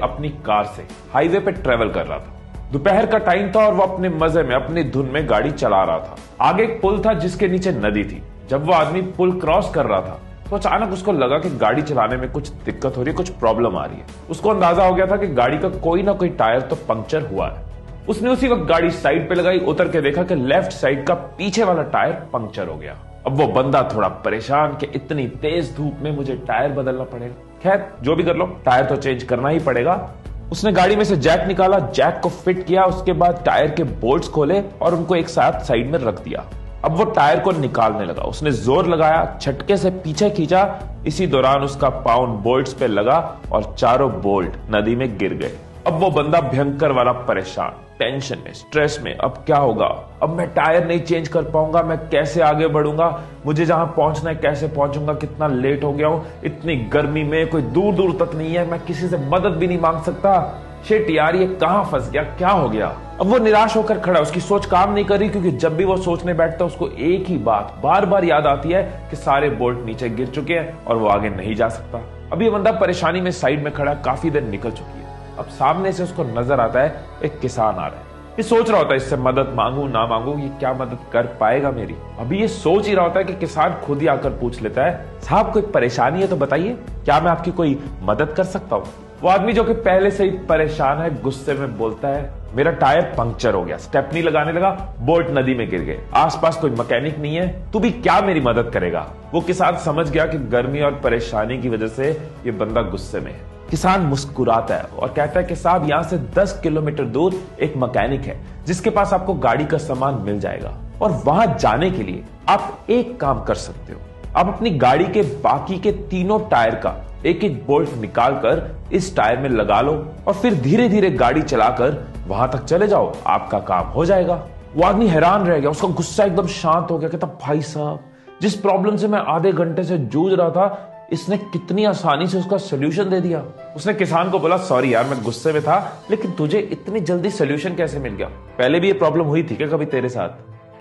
अपनी कार से हाईवे पे ट्रेवल कर रहा था। दोपहर का टाइम था और वो अपने मजे में अपनी धुन में गाड़ी चला रहा था। आगे एक पुल था जिसके नीचे नदी थी। जब वो आदमी पुल क्रॉस कर रहा था तो अचानक उसको लगा कि गाड़ी चलाने में कुछ दिक्कत हो रही है, कुछ प्रॉब्लम आ रही है। उसको अंदाजा हो गया था कि गाड़ी का कोई ना कोई टायर तो पंक्चर हुआ है। उसने उसी वक्त गाड़ी साइड पे लगाई, उतर के देखा कि लेफ्ट साइड का पीछे वाला टायर पंक्चर हो गया। अब वो बंदा थोड़ा परेशान कि इतनी तेज धूप में मुझे टायर बदलना पड़ेगा। खैर जो भी कर लो, टायर तो चेंज करना ही पड़ेगा। उसने गाड़ी में से जैक निकाला, जैक को फिट किया, उसके बाद टायर के बोल्ट्स खोले और उनको एक साथ साइड में रख दिया। अब वो टायर को निकालने लगा। उसने जोर लगाया, झटके से पीछे खींचा। इसी दौरान उसका पाउंड बोल्ट्स पे लगा और चारों बोल्ट नदी में गिर गए। अब वो बंदा भयंकर वाला परेशान, टेंशन में, स्ट्रेस में। अब क्या होगा? अब मैं टायर नहीं चेंज कर पाऊंगा, मैं कैसे आगे बढ़ूंगा, मुझे जहां पहुंचना है कैसे पहुंचूंगा, कितना लेट हो गया हूं, इतनी गर्मी में कोई दूर दूर तक नहीं है, मैं किसी से मदद भी नहीं मांग सकता। शिट यार, ये कहां फंस गया, क्या हो गया? अब वो निराश होकर खड़ा, उसकी सोच काम नहीं कर रही, क्योंकि जब भी वो सोचने बैठता है उसको एक ही बात बार बार याद आती है कि सारे बोल्ट नीचे गिर चुके हैं और वो आगे नहीं जा सकता। अब ये बंदा परेशानी में साइड में खड़ा, काफी देर निकल चुकी है। अब सामने से उसको नजर आता है एक किसान आ रहा है। ये सोच रहा होता है इससे मदद मांगू ना मांगू, ये क्या मदद कर पाएगा मेरी। अभी ये सोच ही रहा होता है कि किसान खुद ही आकर पूछ लेता है, साहब कोई परेशानी है तो बताइए, क्या मैं आपकी कोई मदद कर सकता हूँ? वो आदमी जो कि पहले से ही परेशान है, गुस्से में बोलता है, मेरा टायर पंक्चर हो गया, स्टेपनी लगाने लगा, बोल्ट नदी में गिर गए, आसपास कोई मैकेनिक नहीं है, तू भी क्या मेरी मदद करेगा? वो किसान समझ गया कि गर्मी और परेशानी की वजह से ये बंदा गुस्से में है। किसान मुस्कुराता है और कहता है कि साहब यहां से 10 किलोमीटर दूर एक मैकेनिक है जिसके पास आपको गाड़ी का सामान मिल जाएगा, और वहां जाने के लिए आप एक काम कर सकते हो, आप अपनी गाड़ी के बाकी के तीनों टायर का एक एक बोल्ट निकालकर इस टायर में लगा लो और फिर धीरे धीरे गाड़ी चलाकर वहां तक चले जाओ, आपका काम हो जाएगा। वो आदमी हैरान रह गया, उसका गुस्सा एकदम शांत हो गया। कहता, भाई साहब, जिस प्रॉब्लम से मैं आधे घंटे से जूझ रहा था, इसने कितनी आसानी से उसका सोल्यूशन दे दिया। उसने किसान को बोला, सॉरी यार, मैं गुस्से में था, लेकिन तुझे इतनी जल्दी सोल्यूशन कैसे मिल गया? पहले भी ये प्रॉब्लम हुई थी क्या कभी तेरे साथ?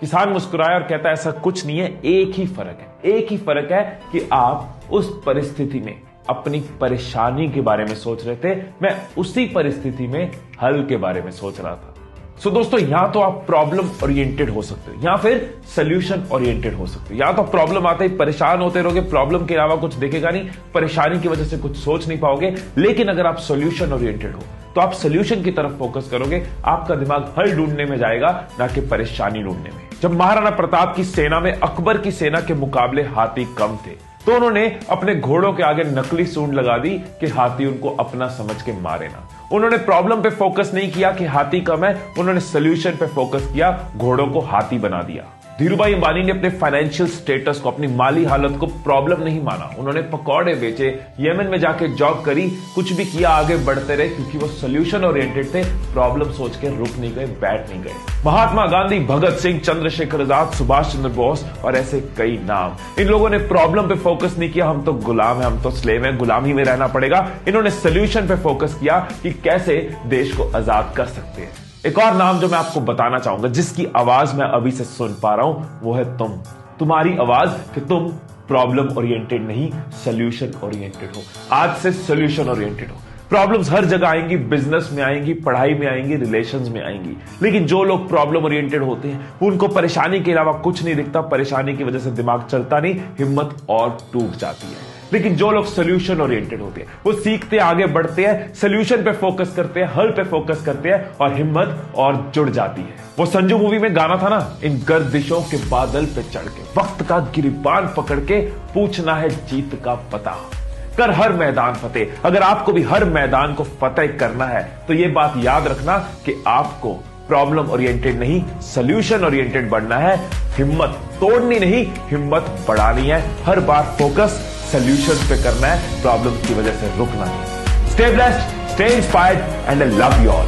किसान मुस्कुराया और कहता है, ऐसा कुछ नहीं है, एक ही फर्क है, एक ही फर्क है कि आप उस परिस्थिति में अपनी परेशानी के बारे में सोच रहे थे, मैं उसी परिस्थिति में हल के बारे में सोच रहा था। सो दोस्तों, यहां तो आप प्रॉब्लम ओरिएंटेड हो सकते हो या फिर सोल्यूशन ओरिएंटेड हो सकते हो। या तो प्रॉब्लम आते ही परेशान होते रहोगे, प्रॉब्लम के अलावा कुछ दिखेगा नहीं, परेशानी की वजह से कुछ सोच नहीं पाओगे। लेकिन अगर आप सोल्यूशन ओरिएंटेड हो तो आप सोल्यूशन की तरफ फोकस करोगे, आपका दिमाग हल ढूंढने में जाएगा, ना कि परेशानी ढूंढने में। जब महाराणा प्रताप की सेना में अकबर की सेना के मुकाबले हाथी कम थे तो उन्होंने अपने घोड़ों के आगे नकली सूंड लगा दी कि हाथी उनको अपना समझ के मारे ना। उन्होंने प्रॉब्लम पे फोकस नहीं किया कि हाथी कम है, उन्होंने सोल्यूशन पे फोकस किया, घोड़ों को हाथी बना दिया। धीरूभाई अंबानी ने अपने फाइनेंशियल स्टेटस को, अपनी माली हालत को प्रॉब्लम नहीं माना। उन्होंने पकौड़े बेचे, यमन में जाके जॉब करी, कुछ भी किया, आगे बढ़ते रहे, क्योंकि वो सोल्यूशन ओरिएंटेड थे, प्रॉब्लम सोच के रुक नहीं गए, बैठ नहीं गए। महात्मा गांधी, भगत सिंह, चंद्रशेखर आजाद, सुभाष चंद्र बोस और ऐसे कई नाम, इन लोगों ने प्रॉब्लम पे फोकस नहीं किया, हम तो गुलाम है, हम तो स्लेव है, गुलामी में रहना पड़ेगा। इन्होंने सोल्यूशन पे फोकस किया कि कैसे देश को आजाद कर सकते हैं। एक और नाम जो मैं आपको बताना चाहूंगा, जिसकी आवाज मैं अभी से सुन पा रहा हूं, वो है तुम। तुम्हारी आवाज कि तुम प्रॉब्लम ओरिएंटेड नहीं, सोल्यूशन ओरिएंटेड हो। आज से सोल्यूशन ओरिएंटेड हो। प्रॉब्लम्स हर जगह आएंगी, बिजनेस में आएंगी, पढ़ाई में आएंगी, रिलेशंस में आएंगी, लेकिन जो लोग प्रॉब्लम ओरिएंटेड होते हैं उनको परेशानी के अलावा कुछ नहीं दिखता, परेशानी की वजह से दिमाग चलता नहीं, हिम्मत और टूट जाती है। लेकिन जो लोग सोल्यूशन ओरिएंटेड होते हैं वो सीखते, आगे बढ़ते हैं, सोल्यूशन पे फोकस करते हैं, हल पे फोकस करते हैं और हिम्मत और जुड़ जाती है। वो संजू मूवी में गाना था ना, इन गर्दिशों के बादल पे चढ़ के, वक्त का गिरिबान पकड़ के, पूछना है जीत का पता, कर हर मैदान फतेह। अगर आपको भी हर मैदान को फतेह करना है तो ये बात याद रखना कि आपको प्रॉब्लम ओरिएंटेड नहीं, सोल्यूशन ओरिएंटेड बनना है। हिम्मत तोड़नी नहीं, हिम्मत बढ़ानी है। हर बार फोकस सोल्यूशन पे करना है, प्रॉब्लम की वजह से रुकना नहीं। Stay blessed, stay inspired and I love you all.